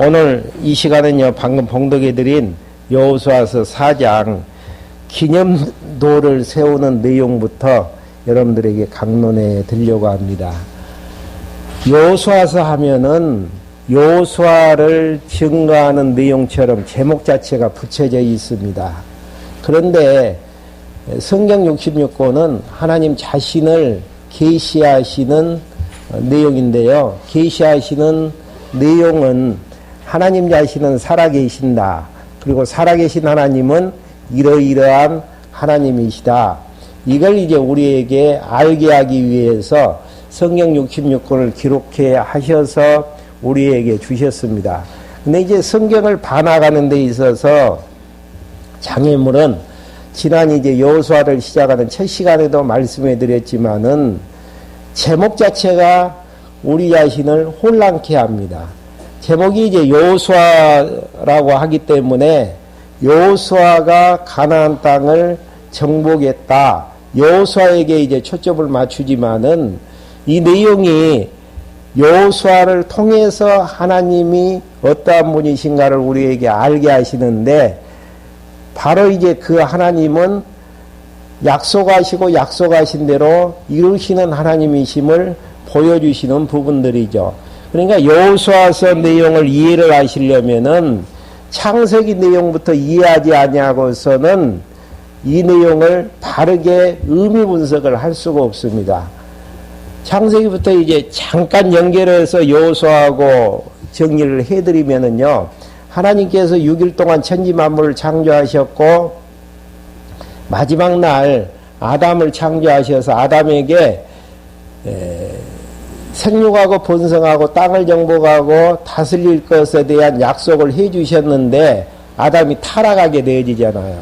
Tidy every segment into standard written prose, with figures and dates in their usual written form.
오늘 이 시간은요, 방금 봉독해드린 여호수아서 4장 기념도를 세우는 내용부터 여러분들에게 강론해 드리려고 합니다. 여호수아서 하면은 여호수아를 증거하는 내용처럼 제목 자체가 붙여져 있습니다. 그런데 성경 66권은 하나님 자신을 계시하시는 내용인데요. 계시하시는 내용은 하나님 자신은 살아계신다. 그리고 살아계신 하나님은 이러이러한 하나님이시다. 이걸 이제 우리에게 알게 하기 위해서 성경 66권을 기록해 하셔서 우리에게 주셨습니다. 근데 이제 성경을 봐나가는 데 있어서 장애물은 지난 이제 여호수아를 시작하는 첫 시간에도 말씀해 드렸지만은 제목 자체가 우리 자신을 혼란케 합니다. 제목이 이제 여호수아라고 하기 때문에 여호수아가 가나안 땅을 정복했다. 여호수아에게 이제 초점을 맞추지만은 이 내용이 여호수아를 통해서 하나님이 어떠한 분이신가를 우리에게 알게 하시는데 바로 이제 그 하나님은 약속하시고 약속하신 대로 이루시는 하나님이심을 보여주시는 부분들이죠. 그러니까 여호수아서 내용을 이해를 하시려면은 창세기 내용부터 이해하지 아니하고서는 이 내용을 바르게 의미 분석을 할 수가 없습니다. 창세기부터 이제 잠깐 연결해서 여호수아하고 정리를 해드리면은요, 하나님께서 6일 동안 천지 만물을 창조하셨고 마지막 날 아담을 창조하셔서 아담에게 생육하고 번성하고 땅을 정복하고 다스릴 것에 대한 약속을 해 주셨는데 아담이 타락하게 되어지잖아요.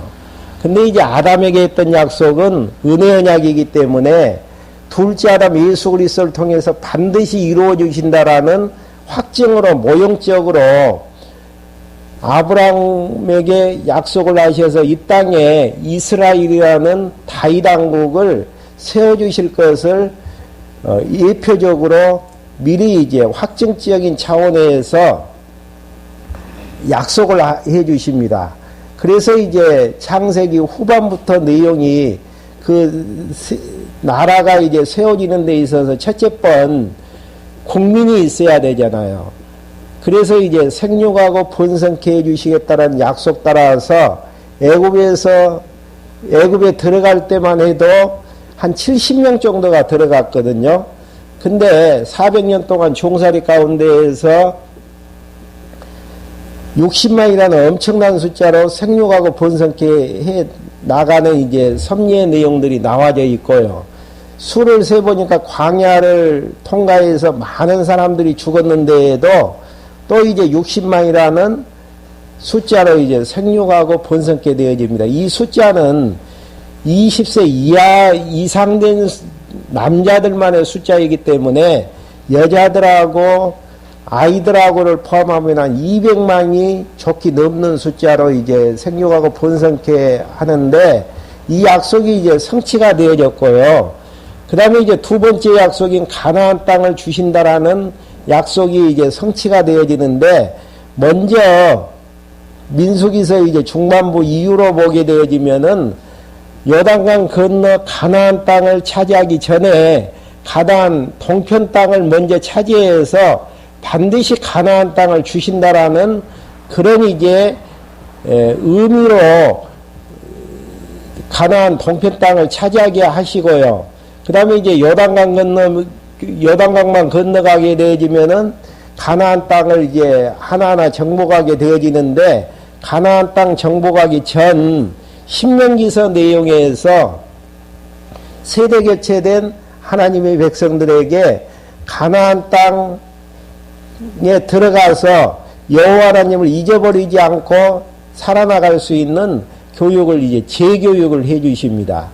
근데 이제 아담에게 했던 약속은 은혜 언약이기 때문에 둘째 아담 예수 그리스도를 통해서 반드시 이루어 주신다라는 확증으로 모형적으로 아브라함에게 약속을 하셔서 이 땅에 이스라엘이라는 다윗 왕국을 세워주실 것을 예표적으로 미리 이제 확증적인 차원에서 약속을 해 주십니다. 그래서 이제 창세기 후반부터 내용이 그 나라가 이제 세워지는 데 있어서 첫째 번 국민이 있어야 되잖아요. 그래서 이제 생육하고 번성케 해 주시겠다는 약속 따라서 애굽에 들어갈 때만 해도 한 70명 정도가 들어갔거든요. 근데 400년 동안 종살이 가운데에서 60만이라는 엄청난 숫자로 생육하고 번성케 해 나가는 이제 섭리의 내용들이 나와져 있고요. 수를 세보니까 광야를 통과해서 많은 사람들이 죽었는데도 또 이제 60만이라는 숫자로 이제 생육하고 번성케 되어집니다. 이 숫자는 20세 이상 된 남자들만의 숫자이기 때문에 여자들하고 아이들하고를 포함하면 한 200만이 좋게 넘는 숫자로 이제 생육하고 번성케 하는데 이 약속이 이제 성취가 되어졌고요. 그 다음에 이제 두 번째 약속인 가나안 땅을 주신다라는 약속이 이제 성취가 되어지는데 먼저 민수기서 이제 중반부 이후로 보게 되어지면은 요단강 건너 가나안 땅을 차지하기 전에 가나안 동편 땅을 먼저 차지해서 반드시 가나안 땅을 주신다라는 그런 이제 의미로 가나안 동편 땅을 차지하게 하시고요. 그 다음에 이제 요단강만 건너가게 되어지면은 가나안 땅을 이제 하나하나 정복하게 되어지는데 가나안 땅 정복하기 전 신명기서 내용에서 세대 교체된 하나님의 백성들에게 가나안 땅에 들어가서 여호와 하나님을 잊어버리지 않고 살아나갈 수 있는 교육을 이제 재교육을 해 주십니다.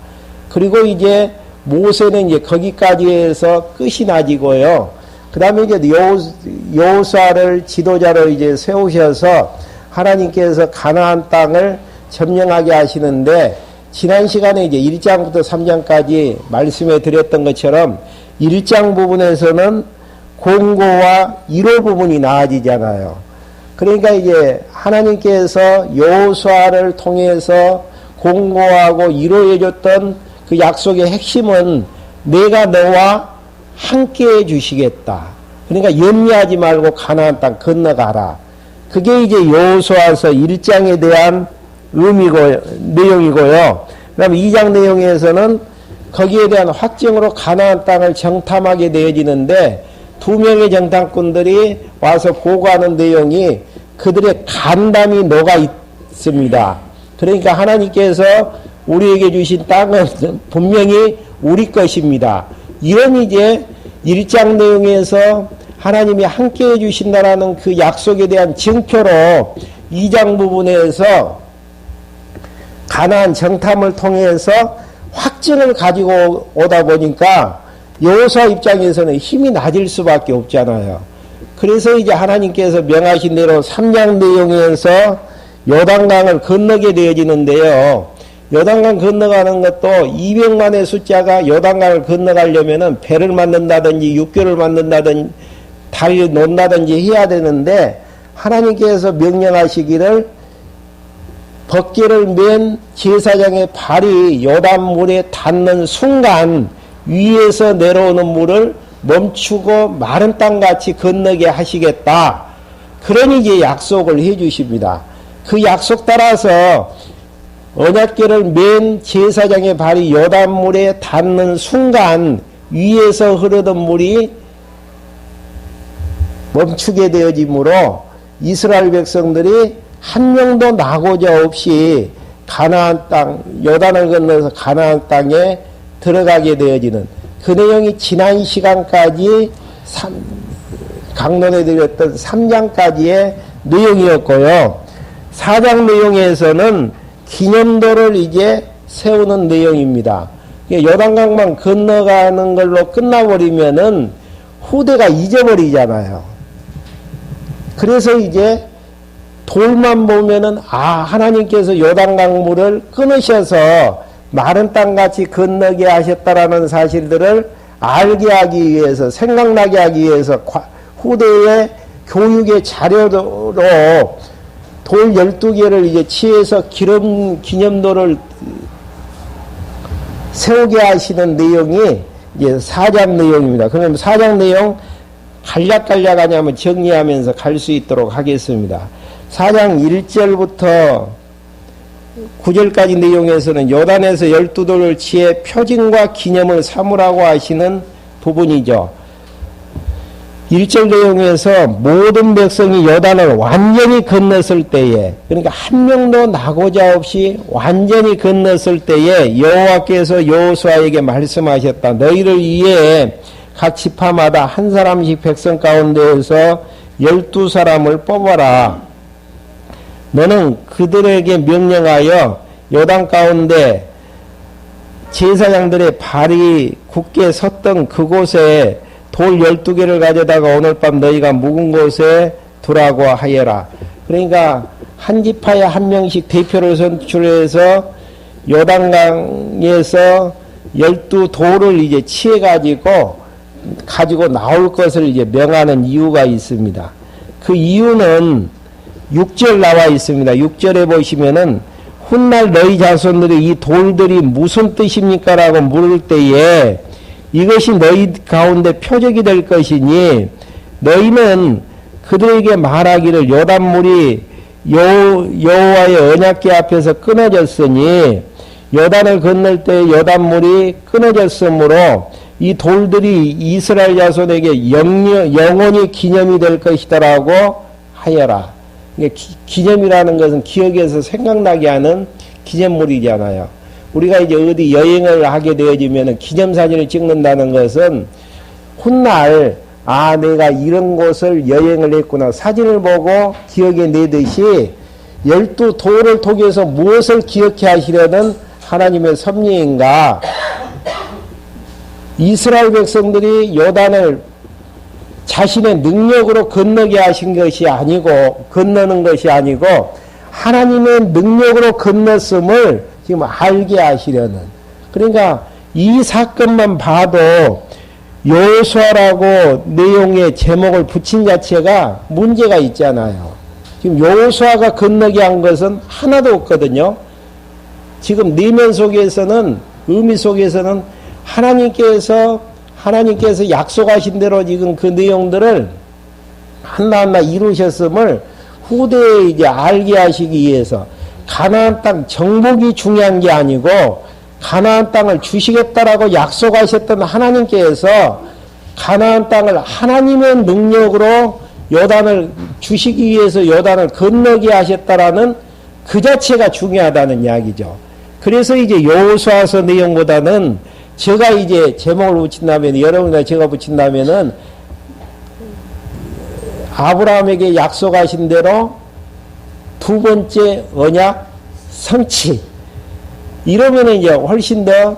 그리고 이제 모세는 이제 거기까지 해서 끝이 나지고요. 그 다음에 이제 여호수아를 지도자로 이제 세우셔서 하나님께서 가나안 땅을 점령하게 하시는데 지난 시간에 이제 1장부터 3장까지 말씀해 드렸던 것처럼 1장 부분에서는 공고와 1호 부분이 나아지잖아요. 그러니까 이제 하나님께서 여호수아를 통해서 공고하고 이루어졌던 그 약속의 핵심은 내가 너와 함께 해 주시겠다. 그러니까 염려하지 말고 가나안 땅 건너가라. 그게 이제 여호수아서 1장에 대한 내용이고요. 그다음 2장 내용에서는 거기에 대한 확정으로 가나안 땅을 정탐하게 되어지는데 두 명의 정탐꾼들이 와서 보고하는 내용이 그들의 간담이 녹아 있습니다. 그러니까 하나님께서 우리에게 주신 땅은 분명히 우리 것입니다. 이런 이제 1장 내용에서 하나님이 함께 해주신다라는 그 약속에 대한 증표로 2장 부분에서 가나안 정탐을 통해서 확증을 가지고 오다 보니까 여호수아 입장에서는 힘이 낮을 수밖에 없잖아요. 그래서 이제 하나님께서 명하신 대로 3장 내용에서 요단강을 건너게 되어지는데요. 요단강 건너가는 것도 200만의 숫자가 요단강을 건너가려면은 배를 만든다든지 육교를 만든다든지 달을 놓는다든지 해야 되는데 하나님께서 명령하시기를 벗개를 맨 제사장의 발이 요단물에 닿는 순간 위에서 내려오는 물을 멈추고 마른 땅같이 건너게 하시겠다. 그러니 이제 약속을 해 주십니다. 그 약속 따라서 언약궤를 맨 제사장의 발이 요단물에 닿는 순간 위에서 흐르던 물이 멈추게 되어지므로 이스라엘 백성들이 한 명도 나고자 없이 가나안 땅, 요단을 건너서 가나안 땅에 들어가게 되어지는 그 내용이 지난 시간까지 강론해 드렸던 3장까지의 내용이었고요. 4장 내용에서는 기념도를 이제 세우는 내용입니다. 요단강만 건너가는 걸로 끝나버리면은 후대가 잊어버리잖아요. 그래서 이제 돌만 보면은 하나님께서 요단강 물을 끊으셔서 마른 땅같이 건너게 하셨다라는 사실들을 알게 하기 위해서, 생각나게 하기 위해서 후대의 교육의 자료로 돌 12개를 이제 취해서 기념도를 세우게 하시는 내용이 이제 4장 내용입니다. 그럼 4장 내용 간략간략 하냐면 정리하면서 갈 수 있도록 하겠습니다. 4장 1절부터 9절까지 내용에서는 요단에서 12돌을 취해 표징과 기념을 삼으라고 하시는 부분이죠. 1절 내용에서 모든 백성이 요단을 완전히 건넜을 때에, 그러니까 한 명도 나고자 없이 완전히 건넜을 때에 여호와께서 여호수아에게 말씀하셨다. 너희를 위해 각 지파마다 한 사람씩 백성 가운데에서 12사람을 뽑아라. 너는 그들에게 명령하여 요단 가운데 제사장들의 발이 굳게 섰던 그곳에 돌 12개를 가져다가 오늘 밤 너희가 묵은 곳에 두라고 하여라. 그러니까 한 지파에 한 명씩 대표를 선출해서 요단강에서 12돌을 이제 가지고 나올 것을 이제 명하는 이유가 있습니다. 그 이유는 6절 나와 있습니다. 6절에 보시면은 훗날 너희 자손들이 이 돌들이 무슨 뜻입니까? 라고 물을 때에 이것이 너희 가운데 표적이 될 것이니 너희는 그들에게 말하기를 요단물이 여호와의 언약궤 앞에서 끊어졌으니 요단을 건널 때 요단물이 끊어졌으므로 이 돌들이 이스라엘 자손에게 영원히 기념이 될 것이다라고 하여라. 기념이라는 것은 기억에서 생각나게 하는 기념물이잖아요. 우리가 이제 어디 여행을 하게 되어지면 기념사진을 찍는다는 것은 훗날 내가 이런 곳을 여행을 했구나 사진을 보고 기억에 내듯이 12돌을 통해서 무엇을 기억해 하시려는 하나님의 섭리인가. 이스라엘 백성들이 요단을 자신의 능력으로 건너게 하신 것이 아니고, 건너는 것이 아니고, 하나님의 능력으로 건넜음을 지금 알게 하시려는. 그러니까 이 사건만 봐도 여호수아라고 내용의 제목을 붙인 자체가 문제가 있잖아요. 지금 여호수아가 건너게 한 것은 하나도 없거든요. 지금 내면 속에서는, 의미 속에서는 하나님께서 약속하신 대로 지금 그 내용들을 하나하나 이루셨음을 후대에 이제 알게 하시기 위해서 가나안 땅 정복이 중요한 게 아니고 가나안 땅을 주시겠다라고 약속하셨던 하나님께서 가나안 땅을 하나님의 능력으로 요단을 주시기 위해서 요단을 건너게 하셨다라는 그 자체가 중요하다는 이야기죠. 그래서 이제 여호수아서 내용보다는 제가 이제 제목을 붙인다면, 여러분과 제가 붙인다면은 아브라함에게 약속하신 대로 두 번째 언약 성취. 이러면은 이제 훨씬 더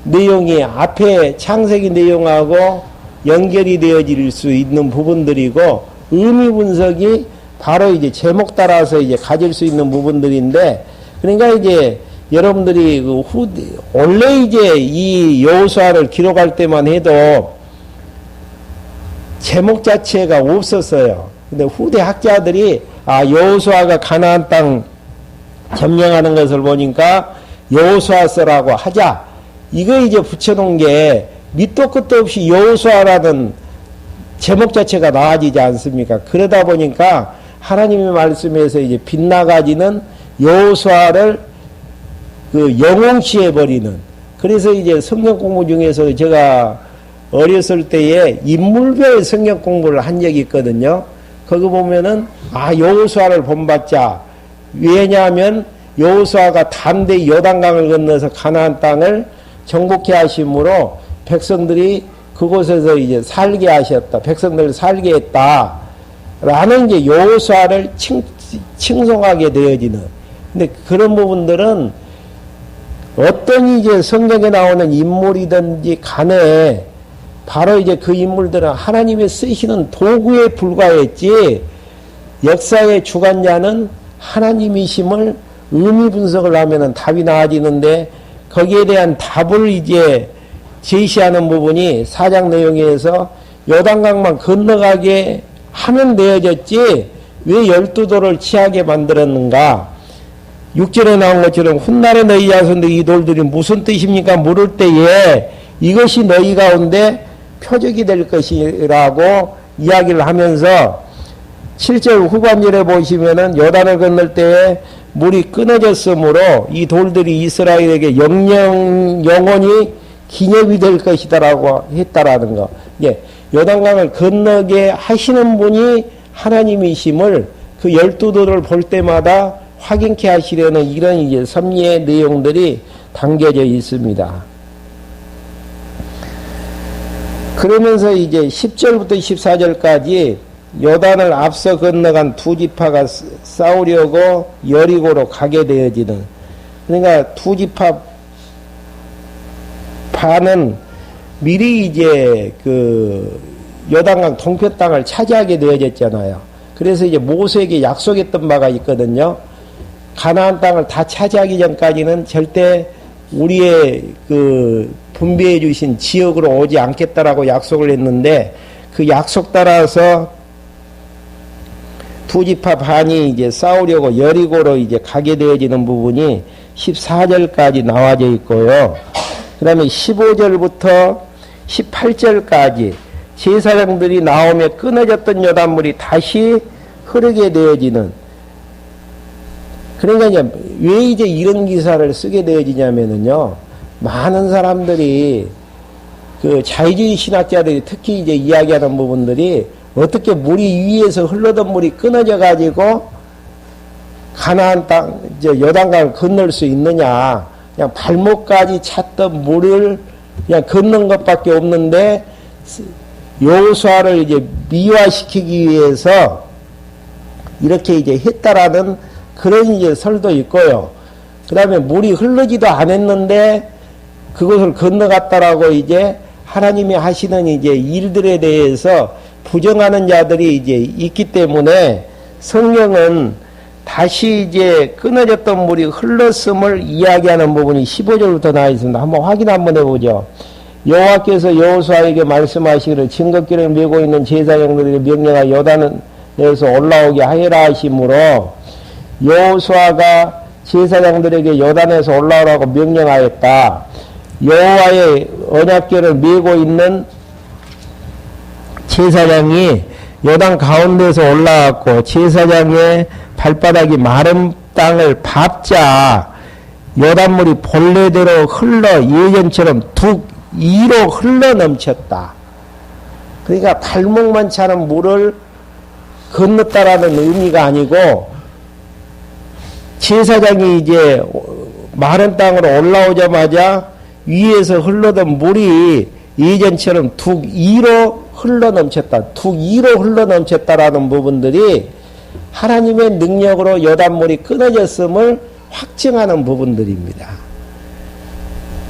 내용이 앞에 창세기 내용하고 연결이 되어질 수 있는 부분들이고, 의미 분석이 바로 이제 제목 따라서 이제 가질 수 있는 부분들인데, 그러니까 이제 여러분들이 그 원래 이제 이 여호수아를 기록할 때만 해도 제목 자체가 없었어요. 근데 후대 학자들이 여호수아가 가나안 땅 점령하는 것을 보니까 여호수아서라고 하자. 이거 이제 붙여놓은 게 밑도 끝도 없이 여호수아라는 제목 자체가 나와지지 않습니까? 그러다 보니까 하나님의 말씀에서 이제 빗나가지는 여호수아를 그 영웅시해 버리는. 그래서 이제 성경 공부 중에서 제가 어렸을 때에 인물별 성경 공부를 한 적이 있거든요. 거기 보면은 여호수아를 본받자. 왜냐하면 여호수아가 담대히 요단강을 건너서 가나안 땅을 정복해 하심으로 백성들이 그곳에서 이제 살게 하셨다. 백성들을 살게 했다. 라는 이제 여호수아를 칭송하게 되어지는. 근데 그런 부분들은 어떤 이제 성경에 나오는 인물이든지 간에 바로 이제 그 인물들은 하나님의 쓰시는 도구에 불과했지, 역사의 주관자는 하나님이심을 의미 분석을 하면은 답이 나아지는데, 거기에 대한 답을 이제 제시하는 부분이 4장 내용에서 요단강만 건너가게 하면 되어졌지 왜 12돌을 취하게 만들었는가. 6절에 나온 것처럼 훗날에 너희 자손들이 이 돌들이 무슨 뜻입니까? 물을 때에 이것이 너희 가운데 표적이 될 것이라고 이야기를 하면서 7절 후반절에 보시면은 요단을 건널 때에 물이 끊어졌으므로 이 돌들이 이스라엘에게 영원히 기념이 될 것이다라고 했다라는 거. 예, 요단강을 건너게 하시는 분이 하나님이심을 그 12돌을 볼 때마다 확인케 하시려는 이런 이제 섭리의 내용들이 담겨져 있습니다. 그러면서 이제 10절부터 14절까지 요단을 앞서 건너간 두 지파가 싸우려고 여리고로 가게 되어지는, 그러니까 두 지파 반은 미리 이제 그 요단강 동편 땅을 차지하게 되어졌잖아요. 그래서 이제 모세에게 약속했던 바가 있거든요. 가나안 땅을 다 차지하기 전까지는 절대 우리의 그 분배해 주신 지역으로 오지 않겠다라고 약속을 했는데, 그 약속 따라서 두 지파 반이 이제 싸우려고 여리고로 이제 가게 되어지는 부분이 14절까지 나와져 있고요. 그 다음에 15절부터 18절까지 제사장들이 나오며 끊어졌던 요단물이 다시 흐르게 되어지는, 그러니까 이제 왜 이제 이런 기사를 쓰게 되어지냐면은요, 많은 사람들이 그 자유주의 신학자들이 특히 이제 이야기하는 부분들이 어떻게 물이 위에서 흘러던 물이 끊어져 가지고 가나안 땅, 요단강을 건널 수 있느냐. 그냥 발목까지 찼던 물을 그냥 걷는 것밖에 없는데, 여호수아를 이제 미화시키기 위해서 이렇게 이제 했다라는 그런 이제 설도 있고요. 그 다음에 물이 흐르지도 않았는데 그것을 건너갔다라고 이제 하나님이 하시는 이제 일들에 대해서 부정하는 자들이 이제 있기 때문에 성경은 다시 이제 끊어졌던 물이 흘렀음을 이야기하는 부분이 15절부터 나와 있습니다. 한번 확인 한번 해보죠. 여호와께서 여호수아에게 말씀하시기를 증거기를 메고 있는 제사장들에게 명령하여 요단은 내서 올라오게 하여라 하심으로 여호수아가 제사장들에게 요단에서 올라오라고 명령하였다. 여호와의 언약궤를 메고 있는 제사장이 요단 가운데서 올라왔고 제사장의 발바닥이 마른 땅을 밟자 요단물이 본래대로 흘러 예전처럼 툭 2로 흘러 넘쳤다. 그러니까 발목만 차는 물을 건넜다라는 의미가 아니고 제사장이 이제 마른 땅으로 올라오자마자 위에서 흘러던 물이 예전처럼 툭 2로 흘러 넘쳤다. 툭 2로 흘러 넘쳤다라는 부분들이 하나님의 능력으로 요단물이 끊어졌음을 확증하는 부분들입니다.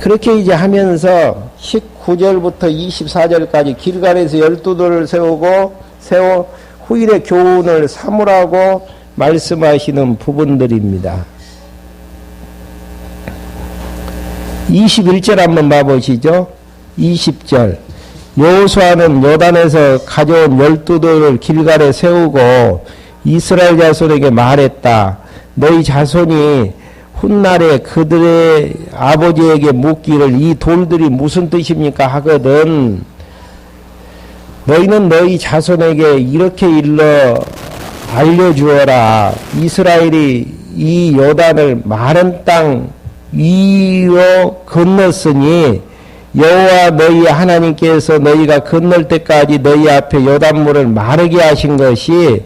그렇게 이제 하면서 19절부터 24절까지 길갈에서 12돌을 세워 후일의 교훈을 삼으라고 말씀하시는 부분들입니다. 21절 한번 봐보시죠. 20절 여호수아는 요단에서 가져온 12돌을 길갈에 세우고 이스라엘 자손에게 말했다. 너희 자손이 훗날에 그들의 아버지에게 묻기를 이 돌들이 무슨 뜻입니까 하거든 너희는 너희 자손에게 이렇게 일러 알려주어라. 이스라엘이 이 요단을 마른 땅 위로 건넜으니 여호와 너희 하나님께서 너희가 건널 때까지 너희 앞에 요단물을 마르게 하신 것이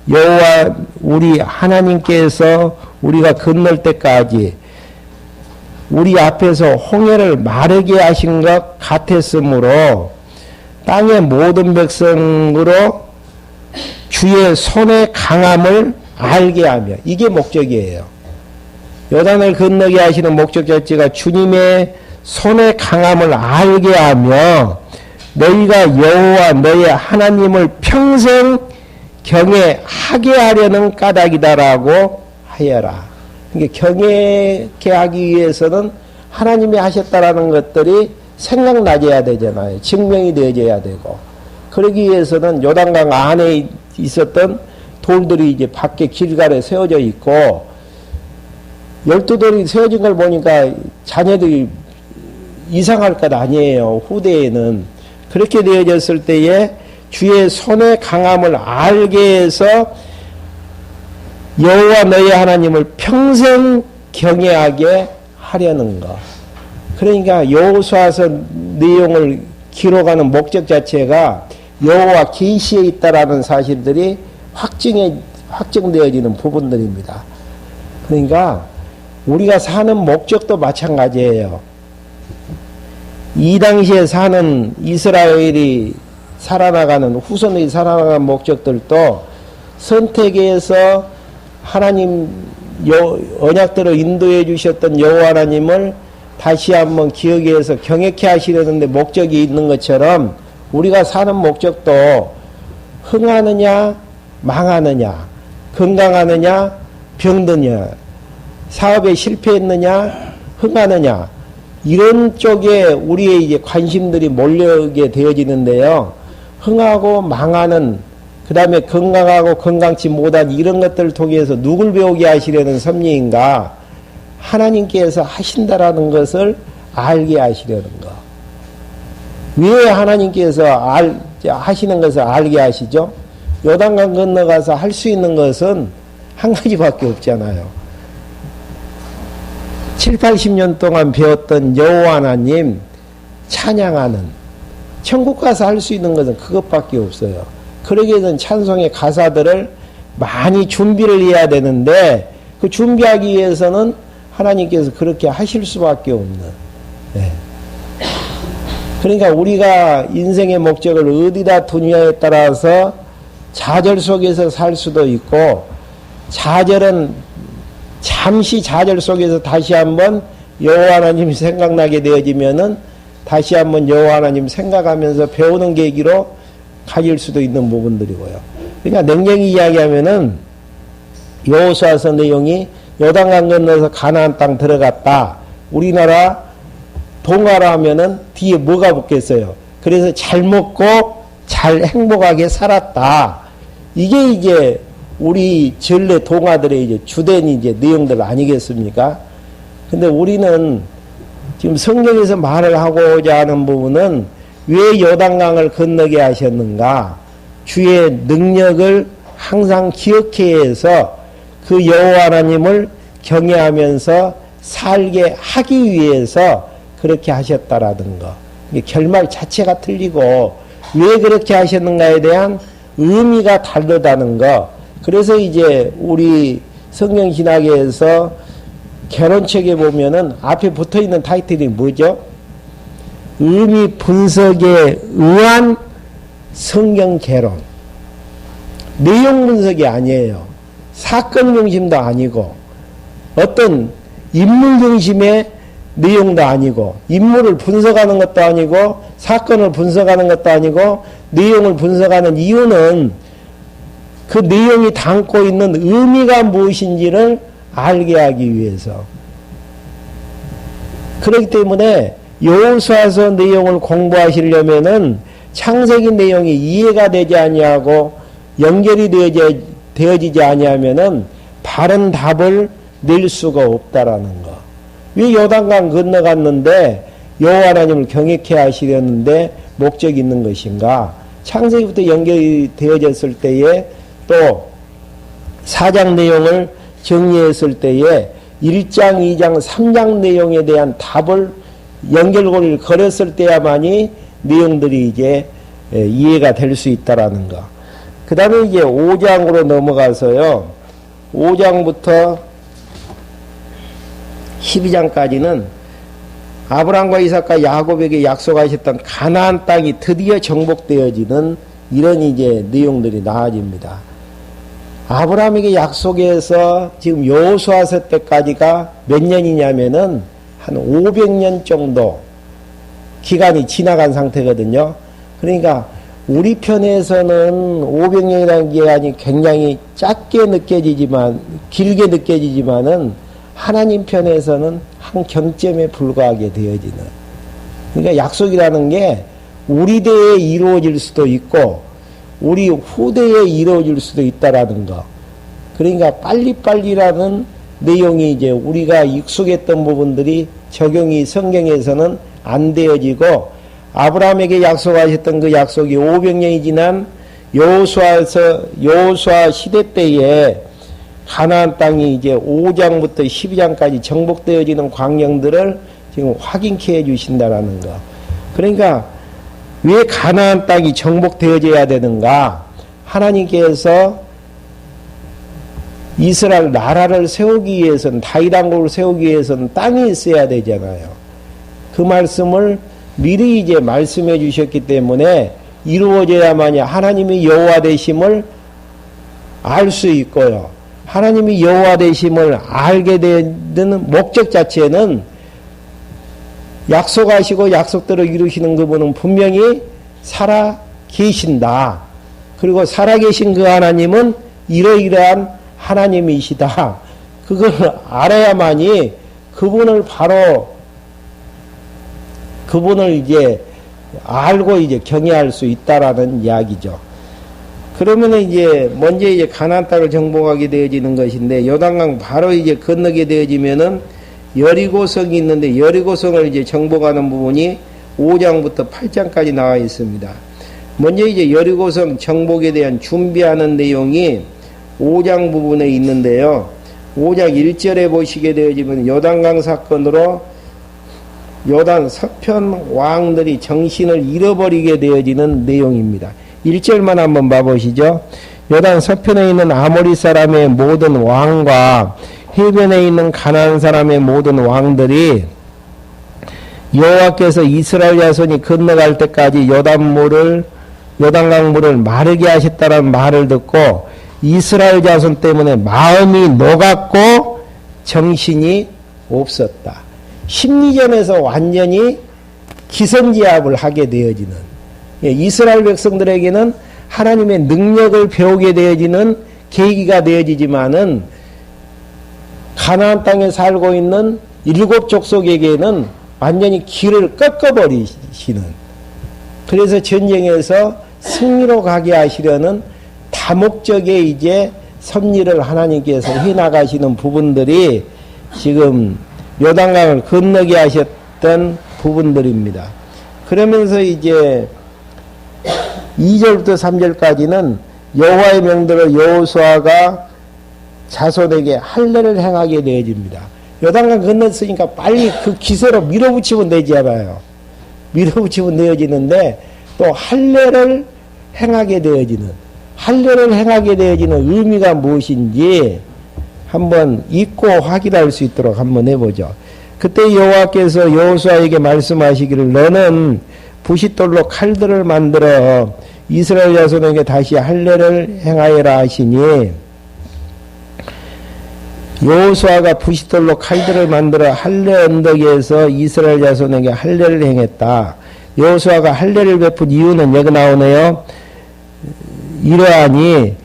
여호와 우리 하나님께서 우리가 건널 때까지 우리 앞에서 홍해를 마르게 하신 것 같았으므로 땅의 모든 백성으로 주의 손의 강함을 알게 하며 이게 목적이에요. 요단을 건너게 하시는 목적 자체가 주님의 손의 강함을 알게 하며 너희가 여호와 너희 하나님을 평생 경외하게 하려는 까닭이다라고 하여라. 그러니까 경외하게 하기 위해서는 하나님이 하셨다라는 것들이 생각나져야 되잖아요. 증명이 되어져야 되고 그러기 위해서는 요단강 안에 있었던 돌들이 이제 밖에 길갈에 세워져 있고 12돌이 세워진 걸 보니까 자녀들이 이상할 것 아니에요. 후대에는 그렇게 되어졌을 때에 주의 손의 강함을 알게 해서 여호와 너희 하나님을 평생 경외하게 하려는 것. 그러니까 여호수아서 내용을 기록하는 목적 자체가 여호와 계시에 있다라는 사실들이 확증되어지는 부분들입니다. 그러니까 우리가 사는 목적도 마찬가지예요. 이 당시에 사는 이스라엘이 살아나가는 후손이 살아나가는 목적들도 선택해서 하나님 언약대로 인도해 주셨던 여호와 하나님을 다시 한번 기억해서 경외케 하시려는데 목적이 있는 것처럼 우리가 사는 목적도 흥하느냐 망하느냐 건강하느냐 병드냐 사업에 실패했느냐 흥하느냐 이런 쪽에 우리의 이제 관심들이 몰려오게 되어지는데요. 흥하고 망하는 그 다음에 건강하고 건강치 못한 이런 것들을 통해서 누굴 배우게 하시려는 섭리인가? 하나님께서 하신다라는 것을 알게 하시려는 것. 왜 하나님께서 하시는 것을 알게 하시죠? 요단강 건너가서 할 수 있는 것은 한 가지밖에 없잖아요. 7, 80년 동안 배웠던 여호와 하나님 찬양하는 천국 가서 할 수 있는 것은 그것밖에 없어요. 그러기 위해서는 찬송의 가사들을 많이 준비를 해야 되는데 그 준비하기 위해서는 하나님께서 그렇게 하실 수밖에 없는. 네. 그러니까 우리가 인생의 목적을 어디다 두느냐에 따라서 좌절 속에서 살 수도 있고 좌절은 잠시 좌절 속에서 다시 한번 여호와 하나님 생각나게 되어지면은 다시 한번 여호와 하나님 생각하면서 배우는 계기로 가질 수도 있는 부분들이고요. 그러니까 냉정히 이야기하면은 여호수아서 내용이 요단강 건너서 가나안 땅 들어갔다. 우리나라 동화라 하면은 뒤에 뭐가 붙겠어요? 그래서 잘 먹고 잘 행복하게 살았다. 이게 이제 우리 전래 동화들의 이제 주된 이제 내용들 아니겠습니까? 근데 우리는 지금 성경에서 말을 하고자 하는 부분은 왜 요단강을 건너게 하셨는가? 주의 능력을 항상 기억해야 해서 그 여호와 하나님을 경외하면서 살게 하기 위해서 그렇게 하셨다라는 거. 이게 결말 자체가 틀리고 왜 그렇게 하셨는가에 대한 의미가 다르다는 거. 그래서 이제 우리 성경신학에서 결혼책에 보면은 앞에 붙어 있는 타이틀이 뭐죠? 의미 분석에 의한 성경 개론. 내용 분석이 아니에요. 사건 중심도 아니고 어떤 인물 중심의 내용도 아니고 인물을 분석하는 것도 아니고 사건을 분석하는 것도 아니고 내용을 분석하는 이유는 그 내용이 담고 있는 의미가 무엇인지를 알게 하기 위해서. 그렇기 때문에 여호수아서 내용을 공부하시려면은 창세기 내용이 이해가 되지 아니하고 연결이 되어지지 아니하면은 바른 답을 낼 수가 없다라는 거. 왜 요단강 건너갔는데 여호와 하나님을 경외케 하시려는데 목적이 있는 것인가? 창세기부터 연결이 되어졌을 때에 또 4장 내용을 정리했을 때에 1장, 2장, 3장 내용에 대한 답을 연결고리를 걸었을 때야만이 내용들이 이제 이해가 될 수 있다라는 거. 그 다음에 이제 5장으로 넘어가서요. 5장부터 12장까지는 아브라함과 이삭과 야곱에게 약속하셨던 가나안 땅이 드디어 정복되어지는 이런 이제 내용들이 나와집니다. 아브라함에게 약속해서 지금 여호수아서 때까지가 몇 년이냐면은 한 500년 정도 기간이 지나간 상태거든요. 그러니까 우리 편에서는 500년이라는 기간이 굉장히 짧게 느껴지지만, 길게 느껴지지만은 하나님 편에서는 한 경점에 불과하게 되어지는. 그러니까 약속이라는 게 우리 대에 이루어질 수도 있고, 우리 후대에 이루어질 수도 있다라는 거. 그러니까 빨리빨리라는 내용이 이제 우리가 익숙했던 부분들이 적용이 성경에서는 안 되어지고, 아브라함에게 약속하셨던 그 약속이 500년이 지난 여호수아 시대 때에 가나안 땅이 이제 5장부터 12장까지 정복되어지는 광경들을 지금 확인케 해주신다라는 거. 그러니까 왜 가나안 땅이 정복되어져야 되는가? 하나님께서 이스라엘 나라를 세우기 위해서는, 다윗 왕국을 세우기 위해서는 땅이 있어야 되잖아요. 그 말씀을 미리 이제 말씀해 주셨기 때문에 이루어져야만이 하나님이 여호와 되심을 알 수 있고요. 하나님이 여호와 되심을 알게 되는 목적 자체는 약속하시고 약속대로 이루시는 그분은 분명히 살아 계신다. 그리고 살아 계신 그 하나님은 이러이러한 하나님이시다. 그걸 알아야만이 그분을 이제 알고 이제 경외할 수 있다라는 이야기죠. 그러면은 이제 먼저 이제 가나안 땅을 정복하게 되어지는 것인데, 요단강 바로 이제 건너게 되어지면은 여리고성이 있는데, 여리고성을 이제 정복하는 부분이 5장부터 8장까지 나와 있습니다. 먼저 이제 여리고성 정복에 대한 준비하는 내용이 5장 부분에 있는데요. 5장 1절에 보시게 되어지면 요단강 사건으로 요단 서편 왕들이 정신을 잃어버리게 되어지는 내용입니다. 1절만 한번 봐보시죠. 요단 서편에 있는 아모리 사람의 모든 왕과 해변에 있는 가나안 사람의 모든 왕들이 여호와께서 이스라엘 자손이 건너갈 때까지 요단강 물을 마르게 하셨다는 말을 듣고 이스라엘 자손 때문에 마음이 녹았고 정신이 없었다. 심리전에서 완전히 기선제압을 하게 되어지는, 이스라엘 백성들에게는 하나님의 능력을 배우게 되어지는 계기가 되어지지만은 가나안 땅에 살고 있는 7 족속에게는 완전히 길을 꺾어버리시는, 그래서 전쟁에서 승리로 가게 하시려는 다목적에 이제 섭리를 하나님께서 해나가시는 부분들이 지금 요단강을 건너게 하셨던 부분들입니다. 그러면서 이제 2절부터 3절까지는 여호와의 명대로 여호수아가 자손에게 할례를 행하게 되어집니다. 요단강 건넜으니까 빨리 그 기세로 밀어붙이면 되지 않아요. 밀어붙이면 되어지는데 또 할례를 행하게 되어지는 의미가 무엇인지 한번 읽고 확인할 수 있도록 한번 해보죠. 그때 여호와께서 여호수아에게 말씀하시기를 너는 부싯돌로 칼들을 만들어 이스라엘 자손에게 다시 할례를 행하여라 하시니 여호수아가 부싯돌로 칼들을 만들어 할례 언덕에서 이스라엘 자손에게 할례를 행했다. 여호수아가 할례를 베푼 이유는 여기 나오네요. 이러하니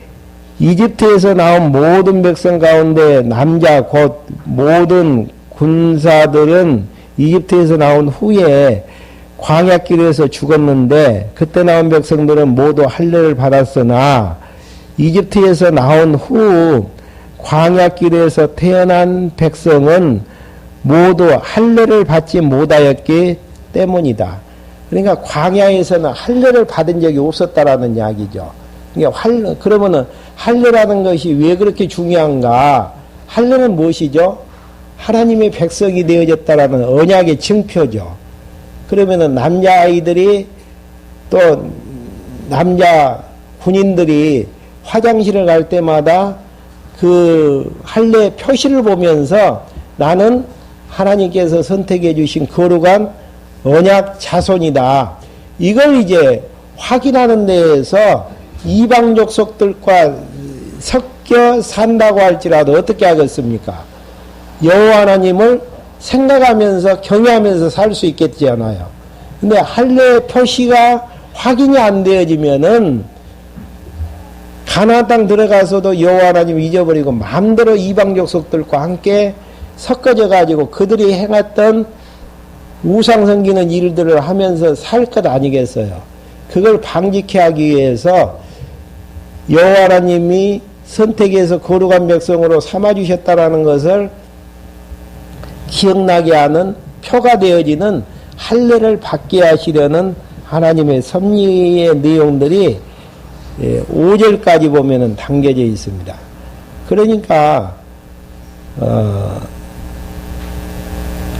이집트에서 나온 모든 백성 가운데 남자 곧 모든 군사들은 이집트에서 나온 후에 광야길에서 죽었는데 그때 나온 백성들은 모두 할례를 받았으나 이집트에서 나온 후 광야길에서 태어난 백성은 모두 할례를 받지 못하였기 때문이다. 그러니까 광야에서는 할례를 받은 적이 없었다라는 이야기죠. 그러니까 그러면은 할례라는 것이 왜 그렇게 중요한가? 할례는 무엇이죠? 하나님의 백성이 되어졌다라는 언약의 증표죠. 그러면은 남자아이들이 또 남자 군인들이 화장실을 갈 때마다 그 할례 표시를 보면서 나는 하나님께서 선택해 주신 거룩한 언약 자손이다. 이걸 이제 확인하는 데에서 이방 족속들과 섞여 산다고 할지라도 어떻게 하겠습니까? 여호와 하나님을 생각하면서 경외하면서 살 수 있겠잖아요. 근데 할례 표시가 확인이 안 되어지면은 가나안 땅 들어가서도 여호와 하나님 잊어버리고 마음대로 이방 족속들과 함께 섞어져 가지고 그들이 행했던 우상 섬기는 일들을 하면서 살 것 아니겠어요. 그걸 방지케 하기 위해서 여호와 하나님이 선택해서 거룩한 백성으로 삼아주셨다라는 것을 기억나게 하는 표가 되어지는 할례를 받게 하시려는 하나님의 섭리의 내용들이 5절까지 보면은 담겨져 있습니다. 그러니까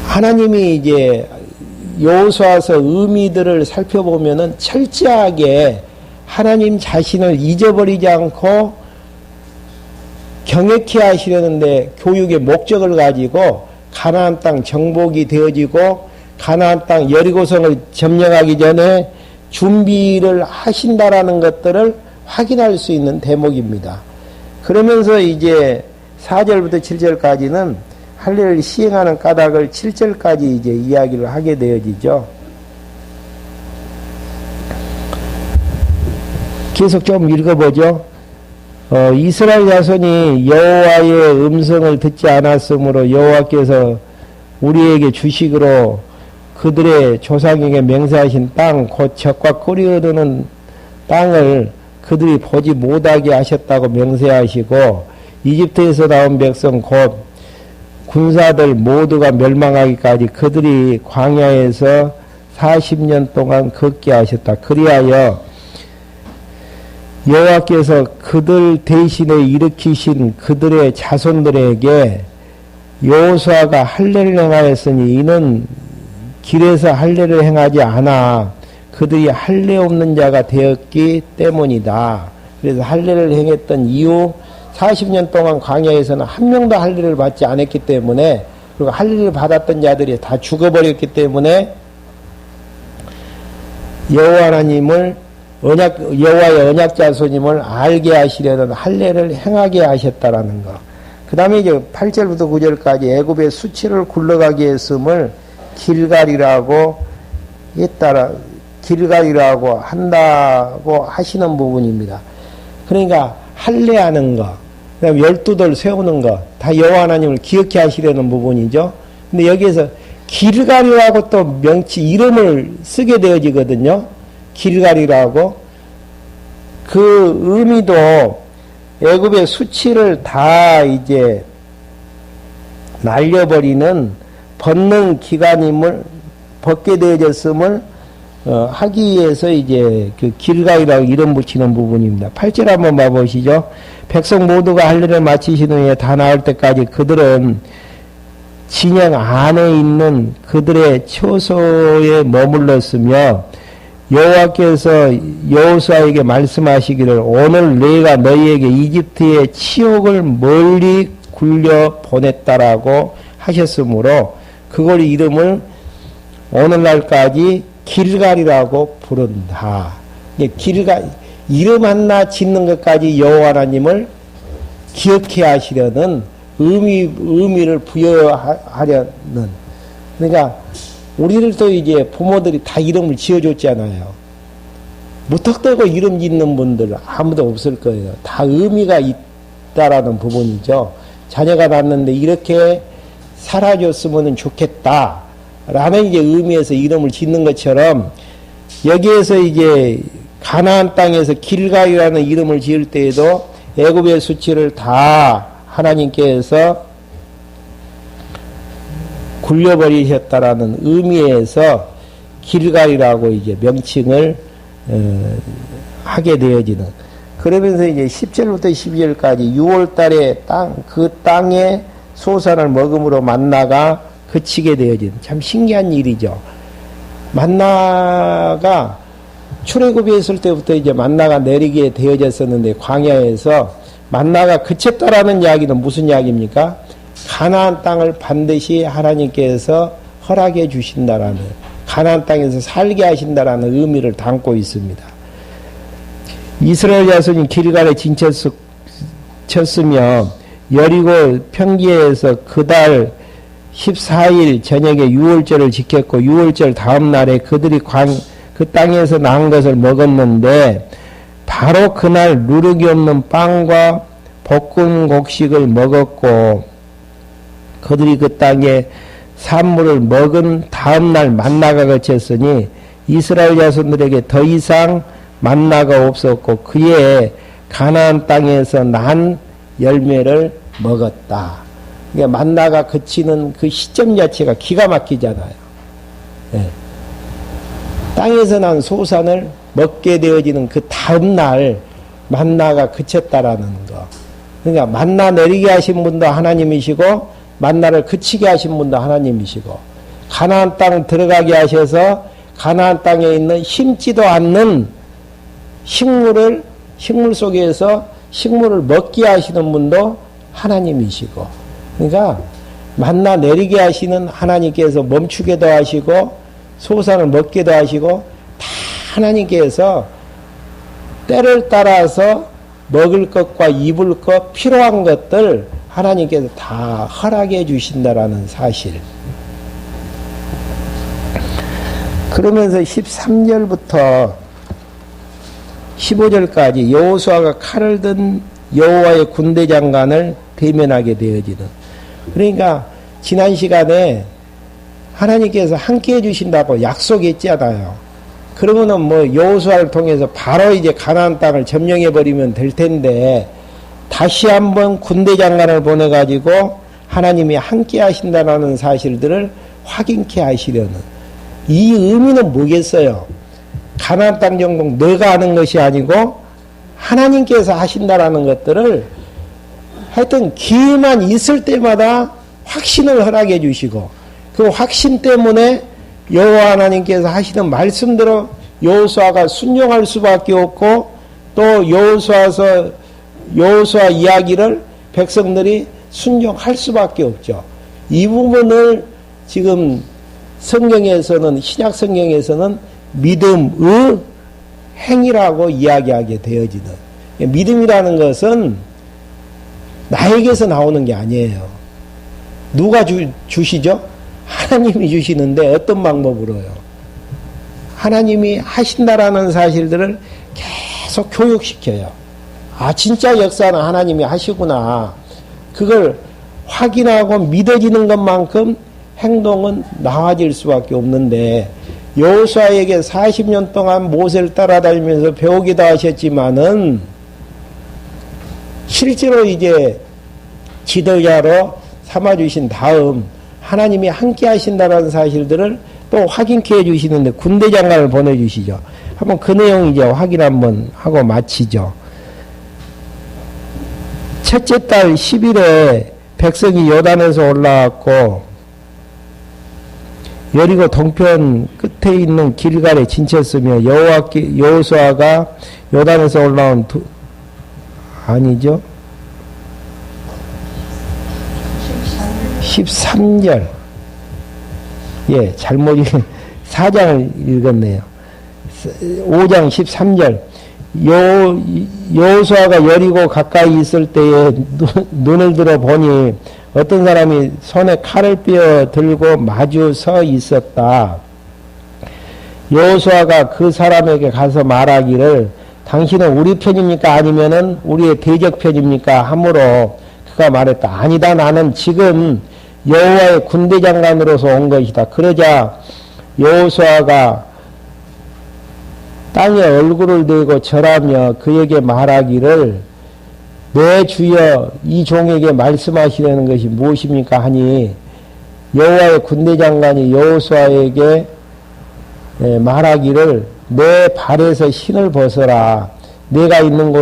하나님이 이제 여호수아서 의미들을 살펴보면은 철저하게 하나님 자신을 잊어버리지 않고 경외케 하시려는데 교육의 목적을 가지고 가나안 땅 정복이 되어지고 가나안 땅 여리고성을 점령하기 전에 준비를 하신다라는 것들을 확인할 수 있는 대목입니다. 그러면서 이제 4절부터 7절까지는 할례를 시행하는 까닭을 7절까지 이제 이야기를 하게 되어지죠. 계속 좀 읽어보죠. 이스라엘 자손이 여호와의 음성을 듣지 않았으므로 여호와께서 우리에게 주식으로 그들의 조상에게 맹세하신 땅, 곧 젖과 꿀이 흐르는 땅을 그들이 보지 못하게 하셨다고 맹세하시고 이집트에서 나온 백성 곧 군사들 모두가 멸망하기까지 그들이 광야에서 40년 동안 걷게 하셨다. 그리하여 여호와께서 그들 대신에 일으키신 그들의 자손들에게 여호수아가 할례를 행하였으니 이는 길에서 할례를 행하지 않아 그들이 할례 없는 자가 되었기 때문이다. 그래서 할례를 행했던 이후 40년 동안 광야에서는 한 명도 할례를 받지 않았기 때문에 그리고 할례를 받았던 자들이 다 죽어버렸기 때문에 여호와 하나님을 여호와의 언약 자손임을 알게 하시려는 할례를 행하게 하셨다라는 거. 그 다음에 이제 8절부터 9절까지 애굽의 수치를 굴러가게 했음을 길갈이라고 한다고 하시는 부분입니다. 그러니까 할례하는 거, 그다음 12돌 세우는 거, 다 여호와 하나님을 기억해 하시려는 부분이죠. 근데 여기에서 길갈이라고 또 명치 이름을 쓰게 되어지거든요. 길갈이라고. 그 의미도 애굽의 수치를 다 이제 날려버리는 벗는 기간임을 벗게 되어졌음을 하기 위해서 이제 그 길갈이라고 이름 붙이는 부분입니다. 8절 한번 봐보시죠. 백성 모두가 할 일을 마치신 후에 다 나올 때까지 그들은 진영 안에 있는 그들의 처소에 머물렀으며 여호와께서 여호수아에게 말씀하시기를 오늘 내가 너희에게 이집트의 치욕을 멀리 굴려 보냈다라고 하셨으므로 그걸 이름을 오늘날까지 길갈이라고 부른다. 길갈 이름 하나 짓는 것까지 여호와 하나님을 기억해 하시려는 의미를 부여하려는. 그러니까 우리들도 이제 부모들이 다 이름을 지어줬잖아요. 무턱대고 이름 짓는 분들 아무도 없을 거예요. 다 의미가 있다라는 부분이죠. 자녀가 낳았는데 이렇게 살아줬으면 좋겠다 라는 이제 의미에서 이름을 짓는 것처럼 여기에서 이제 가나안 땅에서 길갈이라는 이름을 지을 때에도 애굽의 수치를 다 하나님께서 굴려버리셨다라는 의미에서 길갈이라고 이제 명칭을 하게 되어지는. 그러면서 이제 10절부터 12절까지 6월달에 그 땅에 소산을 먹음으로 만나가 그치게 되어진 참 신기한 일이죠. 만나가 출애굽에 있을 때부터 이제 만나가 내리게 되어졌었는데 광야에서 만나가 그쳤다라는 이야기는 무슨 이야기입니까? 가나안 땅을 반드시 하나님께서 허락해 주신다라는, 가나안 땅에서 살게 하신다라는 의미를 담고 있습니다. 이스라엘 자손이 길갈에 진쳤으며 여리고 평지에서 그달 14일 저녁에 유월절을 지켰고 유월절 다음 날에 그들이 그 땅에서 낳은 것을 먹었는데 바로 그날 누룩이 없는 빵과 볶은 곡식을 먹었고 그들이 그 땅에 산물을 먹은 다음 날 만나가 그쳤으니 이스라엘 자손들에게 더 이상 만나가 없었고 그의 가나안 땅에서 난 열매를 먹었다. 그러니까 만나가 그치는 그 시점 자체가 기가 막히잖아요. 네. 땅에서 난 소산을 먹게 되어지는 그 다음 날 만나가 그쳤다라는 거. 그러니까 만나 내리게 하신 분도 하나님이시고 만나를 그치게 하신 분도 하나님이시고 가나안 땅 들어가게 하셔서 가나안 땅에 있는 심지도 않는 식물 속에서 식물을 먹게 하시는 분도 하나님이시고, 그러니까 만나 내리게 하시는 하나님께서 멈추게도 하시고 소산을 먹게도 하시고 다 하나님께서 때를 따라서 먹을 것과 입을 것 필요한 것들 하나님께서 다 허락해 주신다라는 사실. 그러면서 13절부터 15절까지 여호수아가 칼을 든 여호와의 군대 장관을 대면하게 되어지는. 그러니까 지난 시간에 하나님께서 함께 해주신다고 약속했잖아요. 그러면은 뭐 여호수아를 통해서 바로 이제 가나안 땅을 점령해 버리면 될 텐데 다시 한번 군대 장관을 보내 가지고 하나님이 함께 하신다라는 사실들을 확인케 하시려는 이 의미는 뭐겠어요? 가나안 땅 정복 너가 하는 것이 아니고 하나님께서 하신다라는 것들을 하여튼 기회만 있을 때마다 확신을 허락해 주시고 그 확신 때문에 여호와 하나님께서 하시는 말씀대로 여호수아가 순종할 수밖에 없고 또 여호수아 이야기를 백성들이 순종할 수밖에 없죠. 이 부분을 지금 성경에서는 신약 성경에서는 믿음의 행위라고 이야기하게 되어지는. 믿음이라는 것은 나에게서 나오는 게 아니에요. 누가 주시죠? 하나님이 주시는데 어떤 방법으로요? 하나님이 하신다라는 사실들을 계속 교육시켜요. 아, 진짜 역사는 하나님이 하시구나. 그걸 확인하고 믿어지는 것만큼 행동은 나아질 수밖에 없는데 여호수아에게 40년 동안 모세를 따라다니면서 배우기도 하셨지만은 실제로 이제 지도자로 삼아주신 다음 하나님이 함께 하신다는 사실들을 또 확인케 해주시는데 군대장관을 보내주시죠. 한번 그 내용 이제 확인 한번 하고 마치죠. 첫째 달 10일에 백성이 요단에서 올라왔고 여리고 동편 끝에 있는 길갈에 진쳤으며 여호수아가 요단에서 올라온 아니죠. 13절. 예, 잘못 4장을 읽었네요. 5장 13절. 여호수아가 여리고 가까이 있을 때에 눈을 들어 보니 어떤 사람이 손에 칼을 빼어 들고 마주 서 있었다. 여호수아가 그 사람에게 가서 말하기를 당신은 우리 편입니까? 아니면은 우리의 대적 편입니까? 하므로 그가 말했다. 아니다. 나는 지금 여호와의 군대장관으로서 온 것이다. 그러자 여호수아가 땅에 얼굴을 대고 절하며 그에게 말하기를 내 주여 이 종에게 말씀하시려는 것이 무엇입니까? 하니 여호와의 군대장관이 여호수아에게 말하기를 내 발에서 신을 벗어라. 내가 있는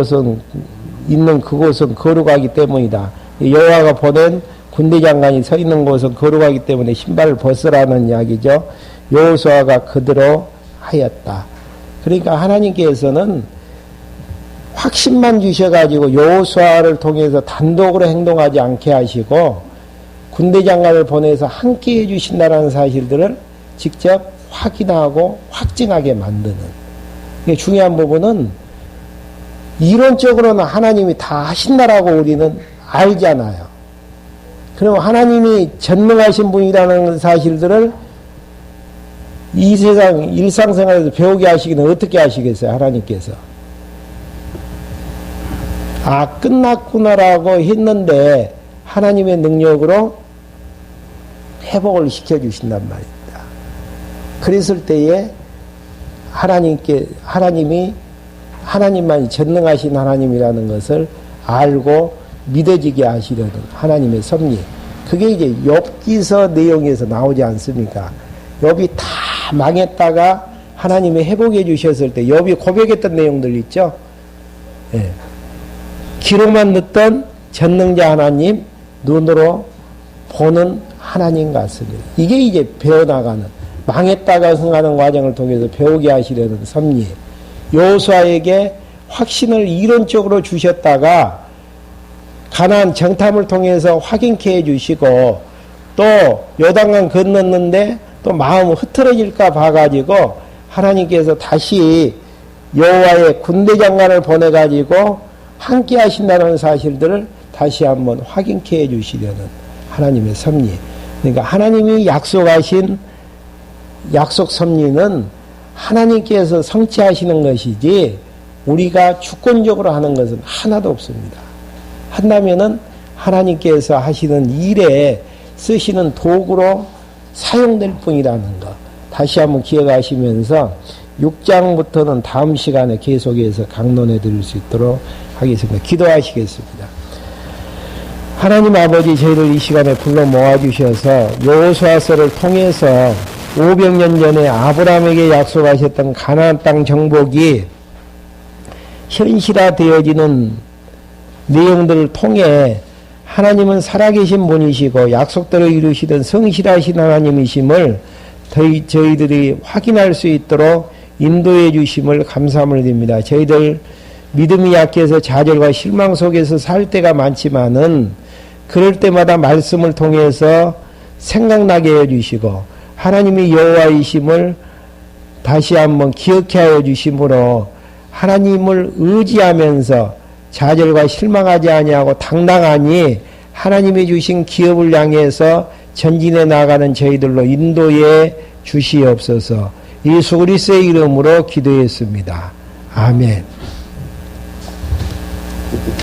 그곳은 거룩하기 때문이다. 여호와가 보낸 군대장관이 서 있는 곳은 거룩하기 때문에 신발을 벗으라는 이야기죠. 여호수아가 그대로 하였다. 그러니까 하나님께서는 확신만 주셔가지고 여호수아를 통해서 단독으로 행동하지 않게 하시고 군대장관을 보내서 함께 해주신다는 사실들을 직접 확인하고 확증하게 만드는. 중요한 부분은 이론적으로는 하나님이 다 하신다라고 우리는 알잖아요. 그럼 하나님이 전능하신 분이라는 사실들을 이 세상 일상생활에서 배우게 하시기는 어떻게 하시겠어요? 하나님께서. 아, 끝났구나라고 했는데 하나님의 능력으로 회복을 시켜주신단 말입니다. 그랬을 때에 하나님만이 전능하신 하나님이라는 것을 알고 믿어지게 하시려는 하나님의 섭리. 그게 이제 욥기서 내용에서 나오지 않습니까? 욥이 다 망했다가 하나님이 회복해 주셨을 때 욥이 고백했던 내용들 있죠? 예. 귀로만 듣던 전능자 하나님, 눈으로 보는 하나님 같습니다. 이게 이제 배워나가는, 망했다가 승하는 과정을 통해서 배우게 하시려는 섭리. 여호수아에게 확신을 이론적으로 주셨다가 가나안 정탐을 통해서 확인케 해주시고 또 요단강 건넜는데 또 마음이 흐트러질까 봐가지고 하나님께서 다시 여호와의 군대장관을 보내가지고 함께 하신다는 사실들을 다시 한번 확인케 해주시려는 하나님의 섭리. 그러니까 하나님이 약속하신 약속 섭리는 하나님께서 성취하시는 것이지 우리가 주권적으로 하는 것은 하나도 없습니다. 한다면은 하나님께서 하시는 일에 쓰시는 도구로 사용될 뿐이라는 것. 다시 한번 기억하시면서 6장부터는 다음 시간에 계속해서 강론해 드릴 수 있도록 하겠습니다. 기도하시겠습니다. 하나님 아버지, 저희를 이 시간에 불러 모아주셔서 여호수아서를 통해서 500년 전에 아브라함에게 약속하셨던 가나안 땅 정복이 현실화되어지는 내용들을 통해 하나님은 살아계신 분이시고 약속대로 이루시던 성실하신 하나님이심을 저희들이 확인할 수 있도록 인도해 주심을 감사함을 드립니다. 저희들 믿음이 약해서 좌절과 실망 속에서 살 때가 많지만은 그럴 때마다 말씀을 통해서 생각나게 해주시고 하나님이 여호와이심을 다시 한번 기억해 하여 주심으로 하나님을 의지하면서 좌절과 실망하지 아니하고 당당하니 하나님이 주신 기업을 향해서 전진해 나가는 저희들로 인도해 주시옵소서. 예수 그리스도의 이름으로 기도했습니다. 아멘.